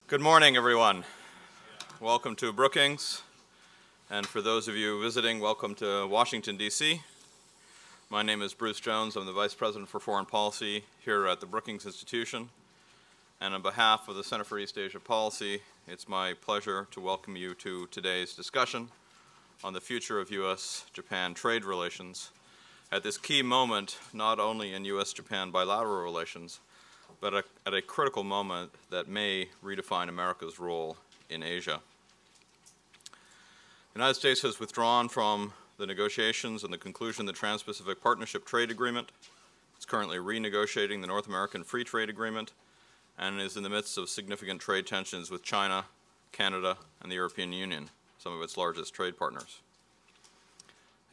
Good morning, everyone. Welcome to Brookings. And for those of you visiting, welcome to Washington, D.C. My name is Bruce Jones. I'm the Vice President for Foreign Policy here at the Brookings Institution. And on behalf of the Center for East Asia Policy, it's my pleasure to welcome you to today's discussion on the future of U.S. Japan trade relations at this key moment, not only in U.S. Japan bilateral relations, but at a critical moment that may redefine America's role in Asia. The United States has withdrawn from the negotiations and the conclusion of the Trans-Pacific Partnership Trade Agreement. It's currently renegotiating the North American Free Trade Agreement and is in the midst of significant trade tensions with China, Canada, and the European Union, some of its largest trade partners.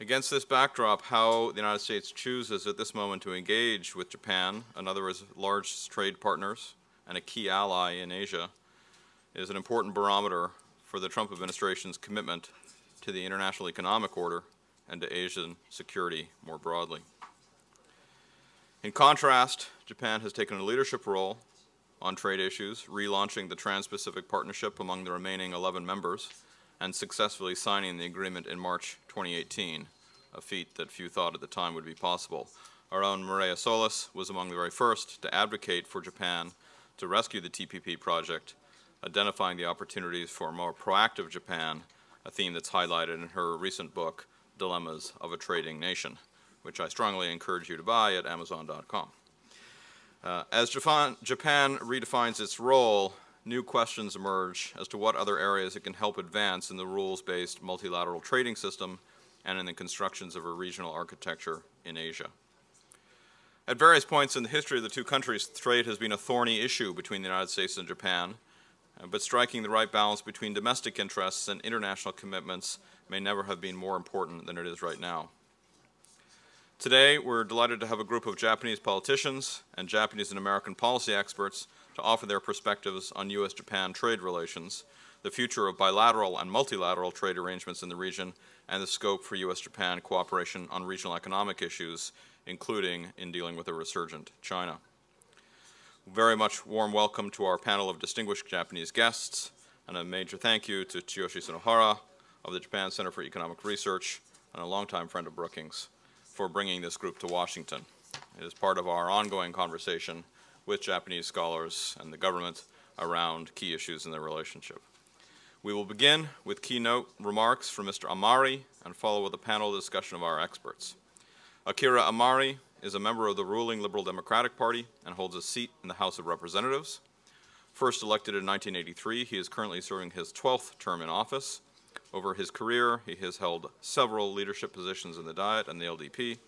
Against this backdrop, how the United States chooses at this moment to engage with Japan, another of its large trade partners and a key ally in Asia, is an important barometer for the Trump administration's commitment to the international economic order and to Asian security more broadly. In contrast, Japan has taken a leadership role on trade issues, relaunching the Trans-Pacific Partnership among the remaining 11 members and successfully signing the agreement in March 2018, a feat that few thought at the time would be possible. Our own Maria Solis was among the very first to advocate for Japan to rescue the TPP project, identifying the opportunities for a more proactive Japan, a theme that's highlighted in her recent book, Dilemmas of a Trading Nation, which I strongly encourage you to buy at Amazon.com. As Japan redefines its role, new questions emerge as to what other areas it can help advance in the rules-based multilateral trading system and in the constructions of a regional architecture in Asia. At various points in the history of the two countries, trade has been a thorny issue between the United States and Japan, but striking the right balance between domestic interests and international commitments may never have been more important than it is right now. Today, we're delighted to have a group of Japanese politicians and Japanese and American policy experts to offer their perspectives on U.S.-Japan trade relations, the future of bilateral and multilateral trade arrangements in the region, and the scope for U.S.-Japan cooperation on regional economic issues, including in dealing with a resurgent China. Very much warm welcome to our panel of distinguished Japanese guests, and a major thank you to Tsuyoshi Sonohara of the Japan Center for Economic Research and a longtime friend of Brookings for bringing this group to Washington. It is part of our ongoing conversation with Japanese scholars and the government around key issues in their relationship. We will begin with keynote remarks from Mr. Amari and follow with a panel discussion of our experts. Akira Amari is a member of the ruling Liberal Democratic Party and holds a seat in the House of Representatives. First elected in 1983, he is currently serving his 12th term in office. Over his career, he has held several leadership positions in the Diet and the LDP,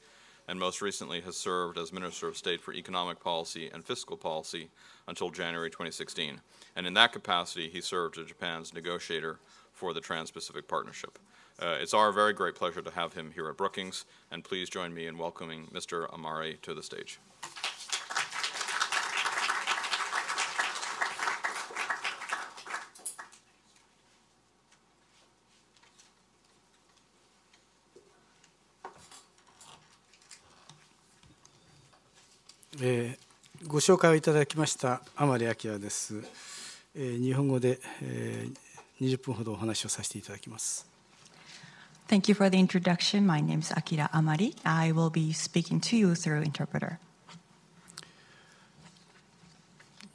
and most recently has served as Minister of State for Economic Policy and Fiscal Policy until January 2016. And in that capacity, he served as Japan's negotiator for the Trans-Pacific Partnership. It's our very great pleasure to have him here at Brookings, and please join me in welcoming Mr. Amari to the stage. ご紹介をいただきました甘利明です。日本語で20分ほどお話をさせていただきます。 Thank you for the introduction. My name is Akira Amari. I will be speaking to you through interpreter.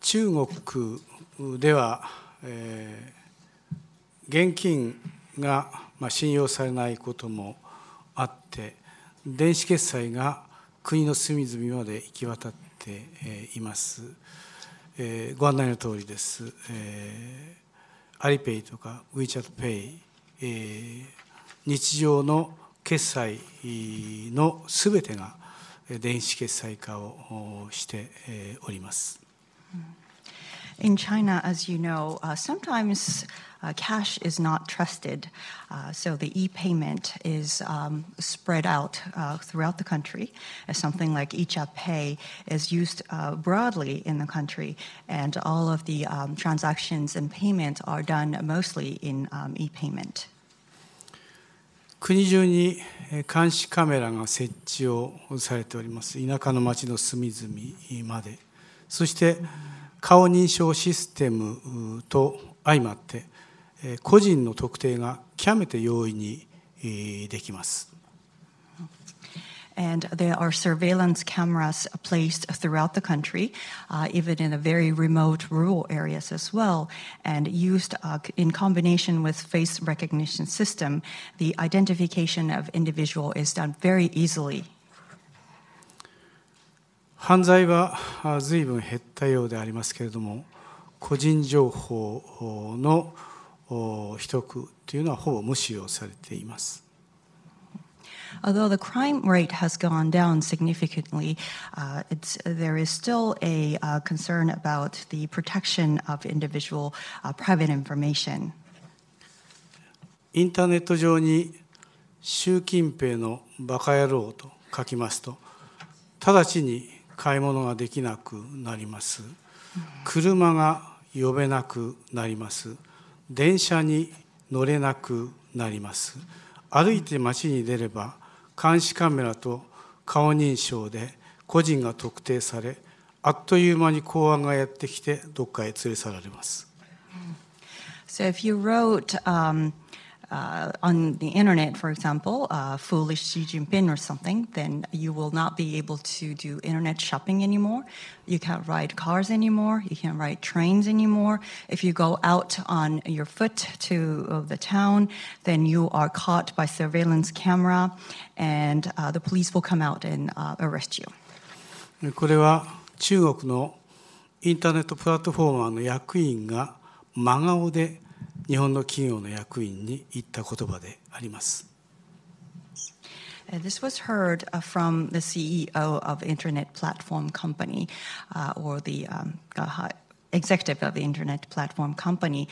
中国では、現金が信用されないこともあって、電子決済が国の隅々まで行き渡っています。ご案内のとおりです。アリペイとか WeChat Pay、日常の決済のすべてが電子決済化をしております。In China, as you know, sometimes cash is not trusted, so the e-payment is spread out throughout the country. Something like U.S Pay is used broadly in the country, and all of the transactions and payments are done mostly in e-payment. 国中に監視カメラが設置をされております。田舎の町の隅々まで。そして顔認証システムと相まって、個人の特定が極めて容易にできます。And there are surveillance cameras placed throughout the country, even in the very remote rural areas as well. And used in combination with face recognition system, the identification of individual is done very easily. 犯罪は随分減ったようでありますけれども、個人情報の秘匿というのはほぼ無視をされています。Although the crime rate has gone down significantly, there is still a concern about the protection of individual private information. インターネット上に習近平のバカ野郎と書きますと、直ちに買い物ができなくなります。車が呼べなくなります。電車に乗れなくなります。歩いて街に出れば監視カメラと顔認証で個人が特定され、あっという間に公安がやってきてどっかへ連れ去られます。So if you wrote on the internet, for example, foolish Xi Jinping or something, then you will not be able to do internet shopping anymore. You can't ride cars anymore. You can't ride trains anymore. If you go out on your foot to the town, then you are caught by surveillance camera, and the police will come out and arrest you. これは中国のインターネットプラットフォーマーの役員が真顔で日本の企業の役員に言った言葉であります。This was heard from the CEO of Internet Platform Company, or the executive of the Internet Platform Company,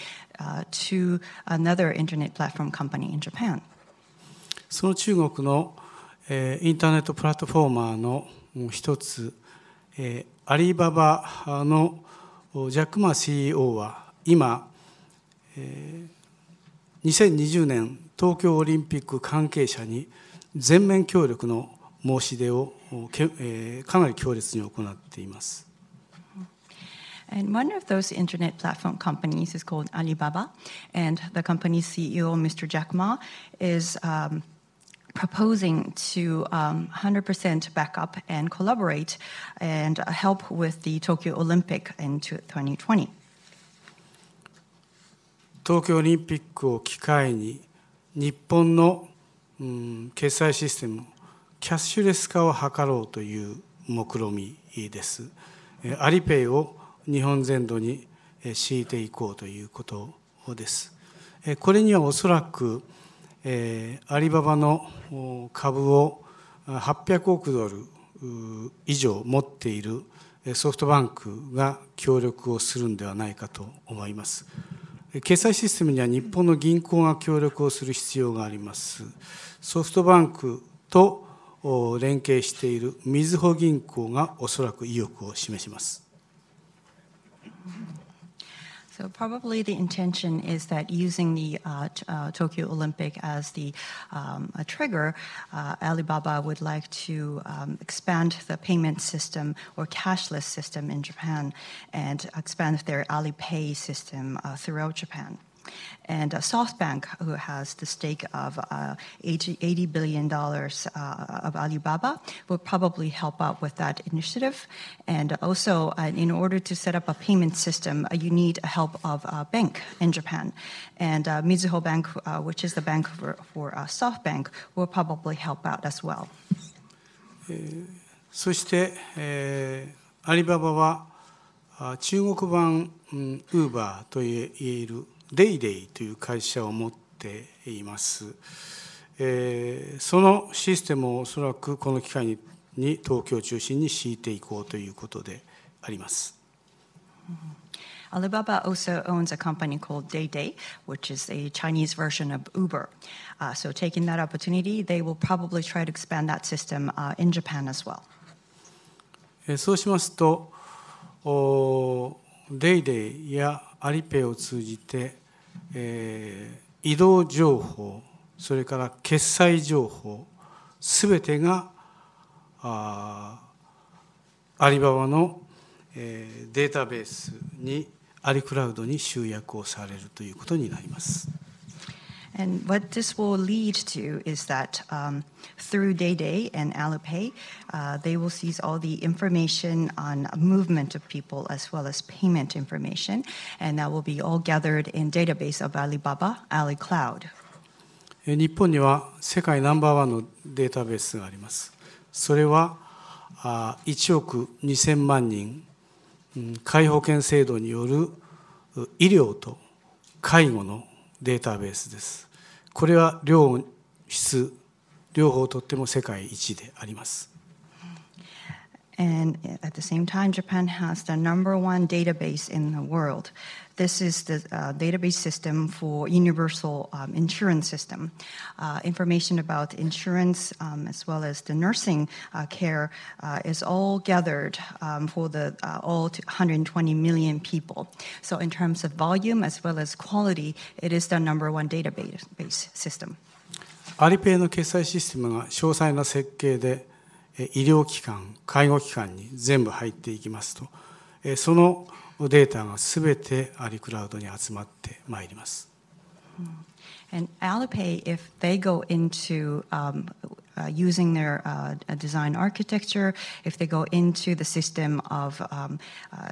to another Internet Platform Company in Japan. その中国のインターネットプラットフォーマーの一つ、アリババのジャック・マー CEO は今、2020年東京オリンピック関係者に全面協力の申し出をかなり強烈に行っています。And one of those internet platform companies is called Alibaba, and the company's CEO, Mr. Jack Ma, is proposing to 100% back up and collaborate and help with the Tokyo Olympic in 2020. 東京オリンピックを機会に日本の決済システムキャッシュレス化を図ろうという目論みです。アリペイを日本全土に敷いていこうということです。これにはおそらくアリババの株を800億ドル以上持っているソフトバンクが協力をするんではないかと思います。決済システムには日本の銀行が協力をする必要があります。ソフトバンクと連携しているみずほ銀行がおそらく意欲を示します。So probably the intention is that using the Tokyo Olympic as the trigger, Alibaba would like to expand the payment system or cashless system in Japan and expand their Alipay system throughout Japan. And SoftBank, who has the stake of $80 billion of Alibaba, will probably help out with that initiative. And also, in order to set up a payment system, you need help of a bank in Japan. And Mizuho Bank, which is the bank for SoftBank, will probably help out as well. そして、アリババは中国版ウーバーといえるデイデイという会社を持っています。そのシステムをおそらくこの機会に東京を中心に敷いていこうということであります。Alibaba also owns a company called DayDay, which is a Chinese version of Uber. So taking that opportunity, they will probably try to expand that system in Japan as well. そうしますと、DayDayやアリペイを通じて、移動情報、それから決済情報、すべてがアリババのデータベースにアリクラウドに集約をされるということになります。And what this will lead to is that through DayDay and Alipay, they will seize all the information on movement of people as well as payment information, and that will be all gathered in database of Alibaba, AliCloud. 日本には世界ナンバーワンのデータベースがあります。それは1億2000万人、皆保険制度による医療と介護のデータベースです。これは量質両方とっても世界一であります。And at the same time, Japan has the number one database in the world. This is the database system for universal insurance system. Information about insurance as well as the nursing care is all gathered for the all 120 million people. So in terms of volume as well as quality, it is the number one database system. アリペイの決済システムが詳細な設計で医療機関、介護機関に全部入っていきますと、そのデータがすべてアリクラウドに集まってまいります。And Alipay, if they go into using their design architecture, if they go into the system of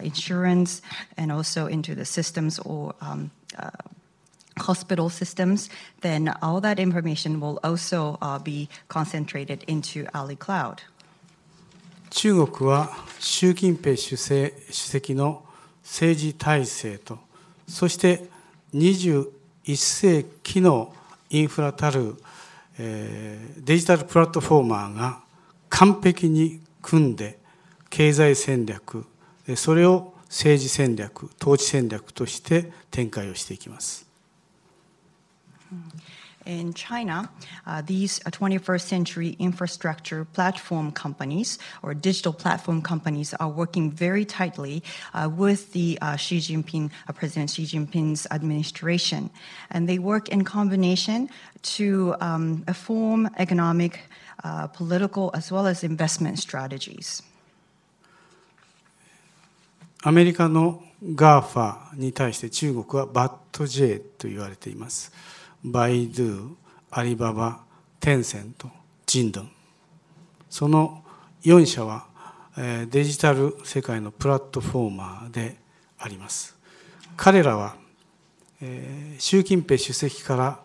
insurance and also into the systems or hospital systems, then all that information will also be concentrated into AliCloud. 中国は習近平主席の政治体制と、そして21世紀のインフラたるデジタルプラットフォーマーが完璧に組んで経済戦略、それを政治戦略、統治戦略として展開をしていきます。In China, these 21st century infrastructure platform companies or digital platform companies are working very tightly with the President Xi Jinping's administration. And they work in combination to form economic, political, as well as investment strategies. アメリカの GAFA に対して中国はバッド J と言われています。バイドゥ、アリババ、テンセント、ジンドン。その4社はデジタル世界のプラットフォーマーであります。彼らは習近平主席から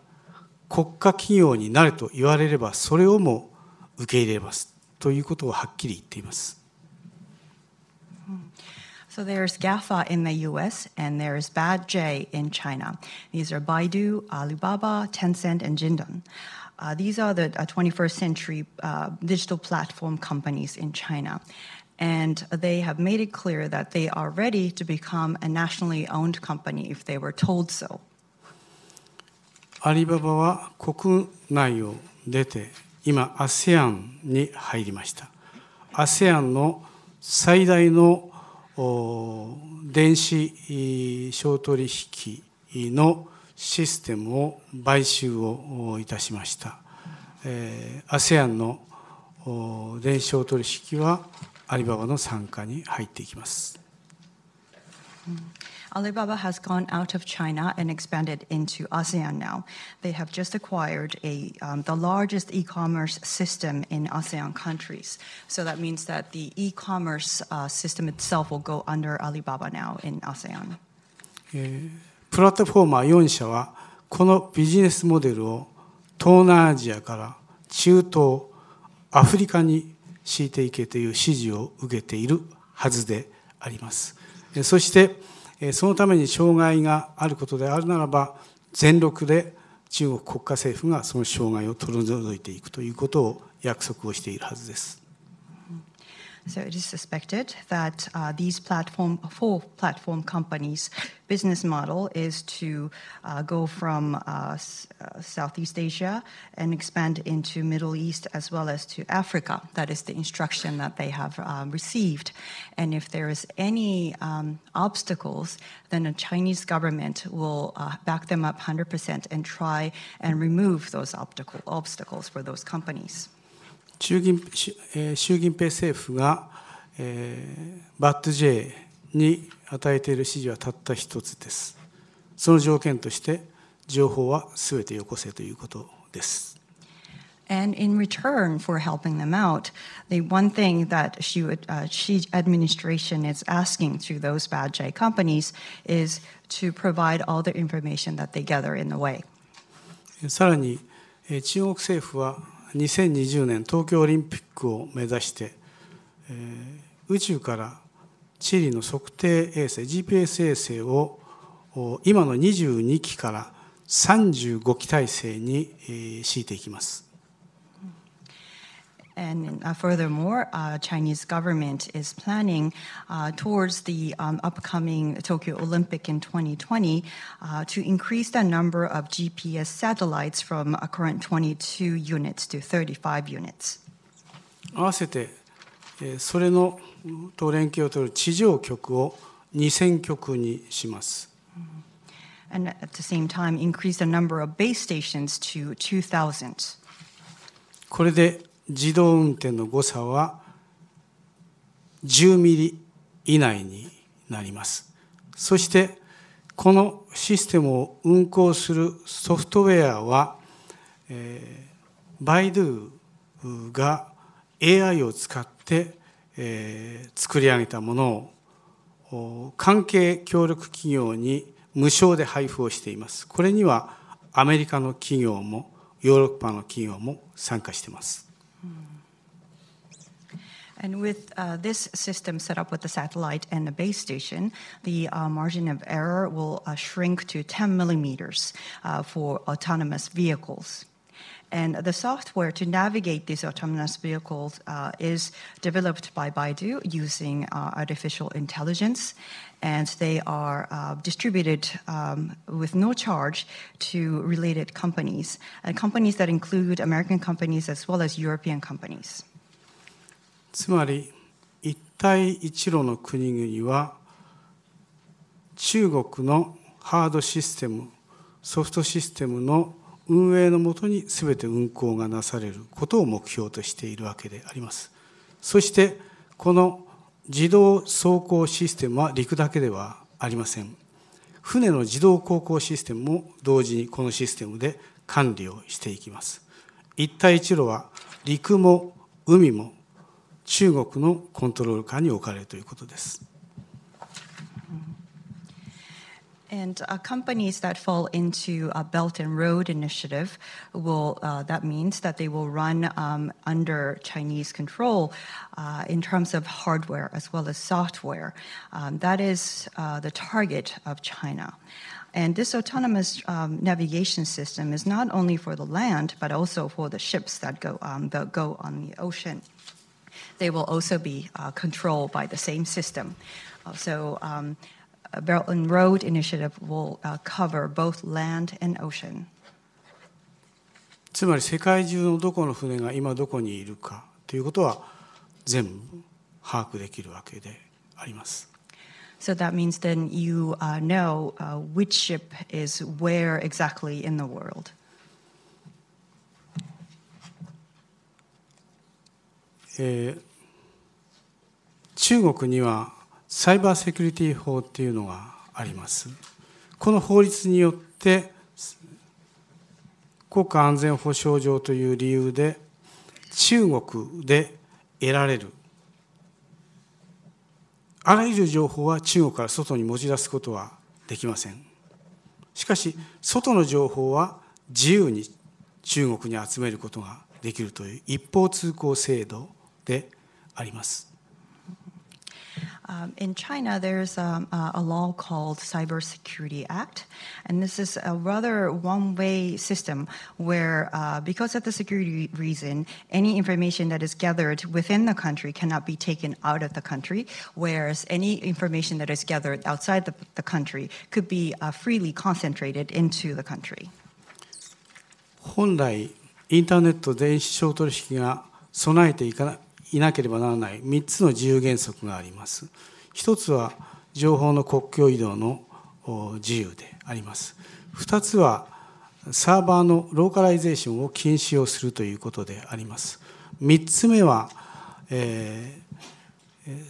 国家企業になれと言われればそれをも受け入れますということをはっきり言っています。So there's GAFA in the U.S. and there's Bad J in China. These are Baidu, Alibaba, Tencent, and Jingdong. These are the 21st century digital platform companies in China. And they have made it clear that they are ready to become a nationally owned company if they were told so. アリババは国内を出て今 ASEAN に入りました。ASEAN の最大の電子商取引のシステムを買収をいたしました。ASEAN の電子商取引はアリババの傘下に入っていきます。Alibaba has gone out of China and expanded into ASEAN now. They have just acquired the largest e-commerce system in ASEAN countries. So that means that the e-commerce system itself will go under Alibaba now in ASEAN. プラットフォーマー4社はこのビジネスモデルを東南アジアから中東、アフリカに敷いていけという指示を受けているはずであります。そしてそのために障害があることであるならば全力で中国国家政府がその障害を取り除いていくということを約束をしているはずです。So it is suspected that these four platform companies' business model is to go from Southeast Asia and expand into Middle East as well as to Africa. That is the instruction that they have received. And if there is any obstacles, then the Chinese government will back them up 100% and try and remove those obstacles for those companies. 習近平政府がバッド J に与えている指示はたった一つです。その条件として情報はすべてよこせということです。And in return for helping them out, the one thing that Xi administration is asking to those bad J companies is to provide all the information that they gather in the way. さらに中国政府は2020年東京オリンピックを目指して宇宙から地理の測定衛星 GPS 衛星を今の22機から35機体制に敷いていきます。And furthermore, Chinese government is planning towards the upcoming Tokyo Olympic in 2020 to increase the number of GPS satellites from a current 22 units to 35 units. 合わせてそれのと連携を取る地上局を2000局にします。And at the same time, increase the number of base stations to 2,000. これで自動運転の誤差は10ミリ以内になります。そしてこのシステムを運行するソフトウェアは、バイドゥが AI を使って、作り上げたものを関係協力企業に無償で配布をしています。これにはアメリカの企業もヨーロッパの企業も参加しています。And with this system set up with the satellite and the base station, the margin of error will shrink to 10 millimeters for autonomous vehicles. And the software to navigate these autonomous vehicles is developed by Baidu using artificial intelligence, and they are distributed with no charge to related companies, companies that include American companies as well as European companies. つまり一帯一路の国々は中国のハードシステム、ソフトシステムの運営のもとに全て運行がなされることを目標としているわけであります。そしてこの自動走行システムは陸だけではありません。船の自動航行システムも同時にこのシステムで管理をしていきます。一帯一路は陸も海も中国のコントロール下に置かれるということです。And companies that fall into a Belt and Road Initiative will, that means that they will run under Chinese control in terms of hardware as well as software. That is the target of China. And this autonomous navigation system is not only for the land, but also for the ships that go on the ocean. They will also be controlled by the same system. So Belt and Road Initiative will cover both land and ocean. つまり世界中のどこの船が今どこにいるかということは全部把握できるわけであります。So that means then you know which ship is where exactly in the world. 中国にはサイバーセキュリティ法っていうのがあります。この法律によって国家安全保障上という理由で中国で得られるあらゆる情報は中国から外に持ち出すことはできません。しかし外の情報は自由に中国に集めることができるという一方通行制度であります。In China, there's a law called Cybersecurity Act, and this is a rather one-way system where, because of the security reason, any information that is gathered within the country cannot be taken out of the country, whereas any information that is gathered outside the country could be freely concentrated into the country. 本来、インターネット電子商取引が備えていなければならない3つの自由原則があります。一つは情報の国境移動の自由であります。二つはサーバーのローカライゼーションを禁止をするということであります。三つ目は、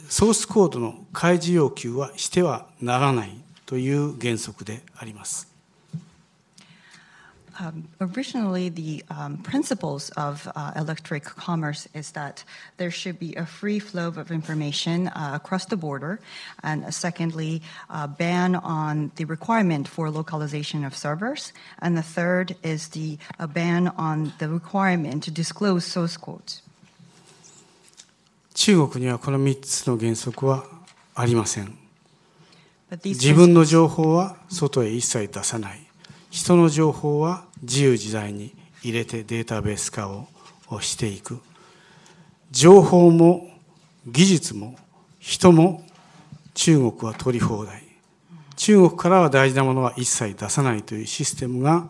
ソースコードの開示要求はしてはならないという原則であります。Originally, the principles of electronic commerce is that there should be a free flow of information across the border, and secondly, a ban on the requirement for localization of servers, and the third is the ban on the requirement to disclose source codes. 中国にはこの3つの原則はありません。自分の情報は外へ一切出さない。人の情報は自由自在に入れてデータベース化をしていく。情報も技術も人も中国は取り放題。中国からは大事なものは一切出さないというシステムが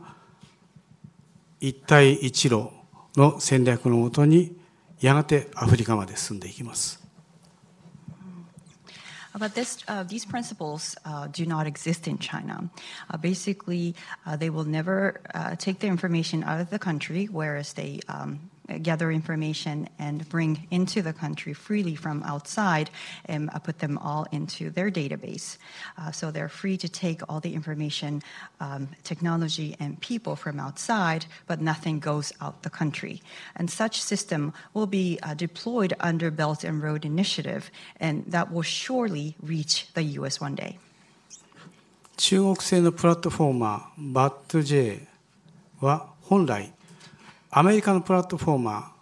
一帯一路の戦略のもとにやがてアフリカまで進んでいきます。But these principles do not exist in China. Basically, they will never take the information out of the country, whereas they gather information and bring into the country freely from outside and put them all into their database. So they're free to take all the information, technology, and people from outside, but nothing goes out the country. And such system will be deployed under Belt and Road Initiative, and that will surely reach the U.S. one day. 中国製のプラットフォーマー BAT-J は本来アメリカのプラットフォーマ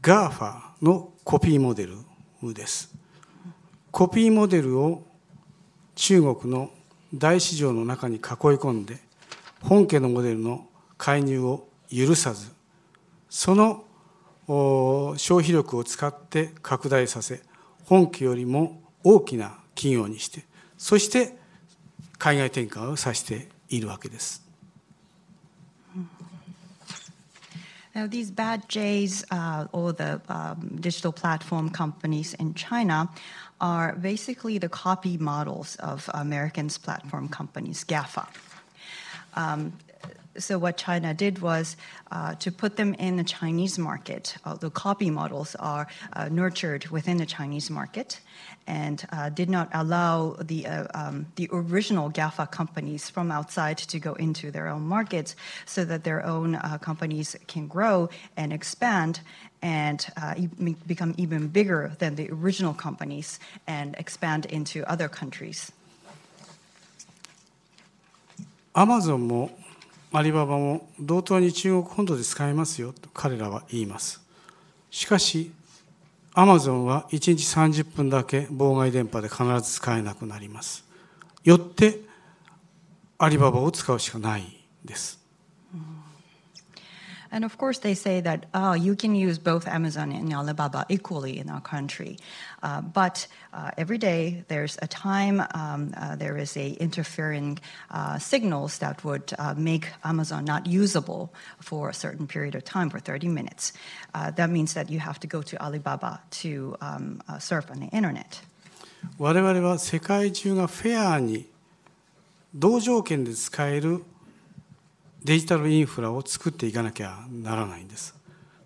ー GAFA のコピーモデルです。コピーモデルを中国の大市場の中に囲い込んで本家のモデルの介入を許さず、その消費力を使って拡大させ、本家よりも大きな企業にして、そして海外展開をさせているわけです。Now, these bad J's, or the digital platform companies in China, are basically the copy models of Americans' platform companies, GAFA. So what China did was to put them in the Chinese market. The copy models are nurtured within the Chinese market and did not allow the original GAFA companies from outside to go into their own markets so that their own companies can grow and expand and become even bigger than the original companies and expand into other countries. Amazon もアリババも同等に中国本土で使えますよと彼らは言います。しかし、アマゾンは1日30分だけ妨害電波で必ず使えなくなります。よって、アリババを使うしかないです。And of course, they say that you can use both Amazon and Alibaba equally in our country. But every day there's a time, there is a interfering signals that would make Amazon not usable for a certain period of time, for 30 minutes. That means that you have to go to Alibaba to surf on the internet. 我々は世界中がフェアに同条件で使えるデジタルインフラを作っていかなきゃならないんです。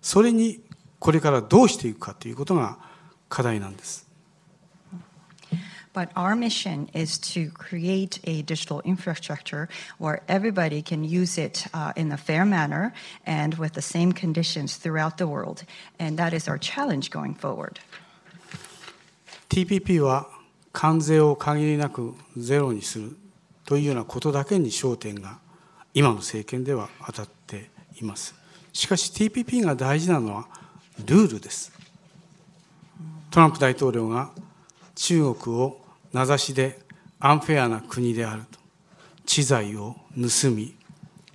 それにこれからどうしていくかということが課題なんです。But our mission is to create a digital infrastructure where everybody can use it in a fair manner and with the same conditions throughout the world. And that is our challenge going forward. TPP は関税を限りなくゼロにするというようなことだけに焦点が今の政権では当たっています。しかし TPP が大事なのはルールです。トランプ大統領が中国を名指しでアンフェアな国であると、知財を盗み、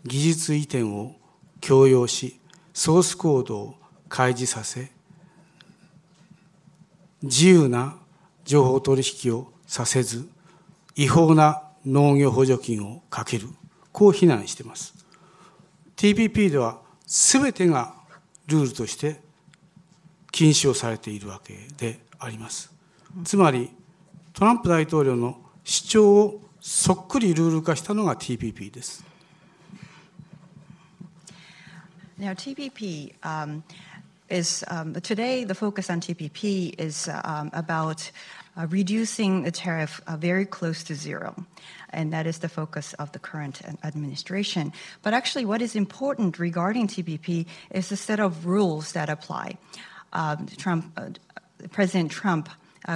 技術移転を強要し、ソースコードを開示させ、自由な情報取引をさせず、違法な農業補助金をかける。こう非難しています。TPP では全てがルールとして禁止をされているわけであります。つまりトランプ大統領の主張をそっくりルール化したのが TPP です。Now TPP is today the focus on TPP is about reducing the tariff very close to zero. And that is the focus of the current administration. But actually what is important regarding TPP is the set of rules that apply. President Trump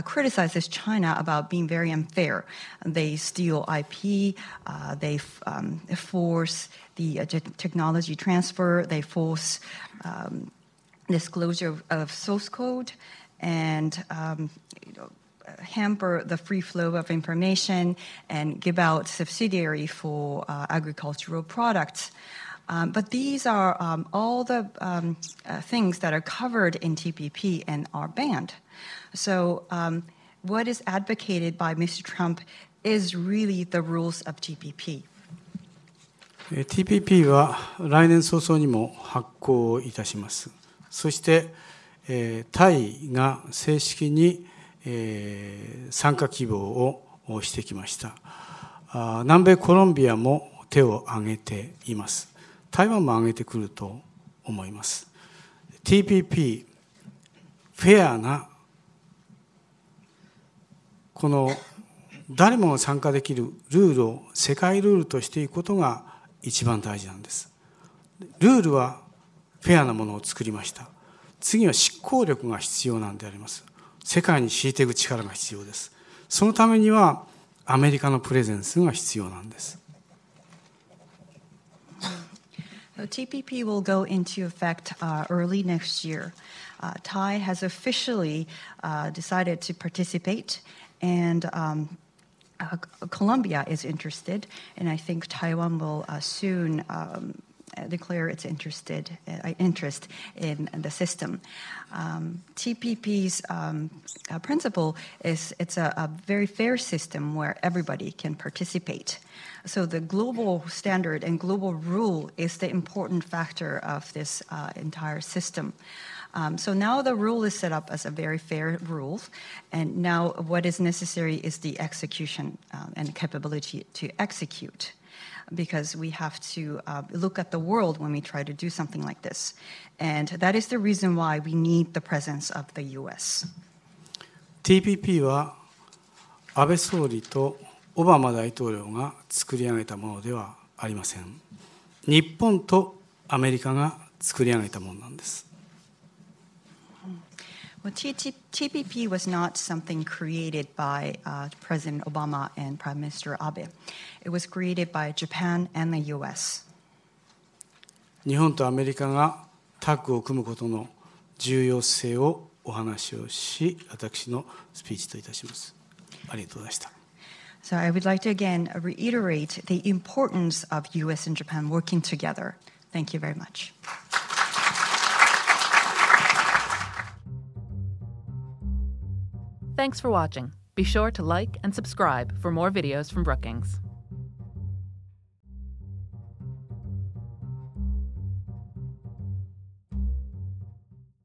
criticizes China about being very unfair. They steal IP, they force the technology transfer, they force disclosure of source code, and hamper the free flow of information and give out subsidiary for agricultural products. But these are all the things that are covered in TPP and are banned. So what is advocated by Mr. Trump is really the rules of TPP. TPP は来年早々にも発効いたします。そして、タイが正式に、参加希望をしてきました。南米コロンビアも手を挙げています。台湾も挙げてくると思います。TPP、フェアなこの誰もが参加できるルールを世界ルールとしていくことが一番大事なんです。ルールはフェアなものを作りました。次は執行力が必要なんであります。世界に敷いていく力が必要です。そのためにはアメリカのプレゼンスが必要なんです。TPP will go into effect early next year. Thai has officially decided to participate, and Colombia is interested, and I think Taiwan will soon declare its interest in the system. TPP's principle is it's a very fair system where everybody can participate. So the global standard and global rule is the important factor of this entire system. So now the rule is set up as a very fair rule, and now what is necessary is the execution and capability to execute, because we have to look at the world when we try to do something like this. And that is the reason why we need the presence of the U.S. TPP は安倍総理とオバマ大統領が作り上げたものではありません。日本とアメリカが作り上げたものなんです。Well, TPP was not something created by President Obama and Prime Minister Abe. It was created by Japan and the U.S. 日本とアメリカがタッグを組むことの重要性をお話をし、私のスピーチといたします。ありがとうございました。So I would like to again reiterate the importance of U.S. and Japan working together. Thank you very much. Thanks for watching. Be sure to like and subscribe for more videos from Brookings.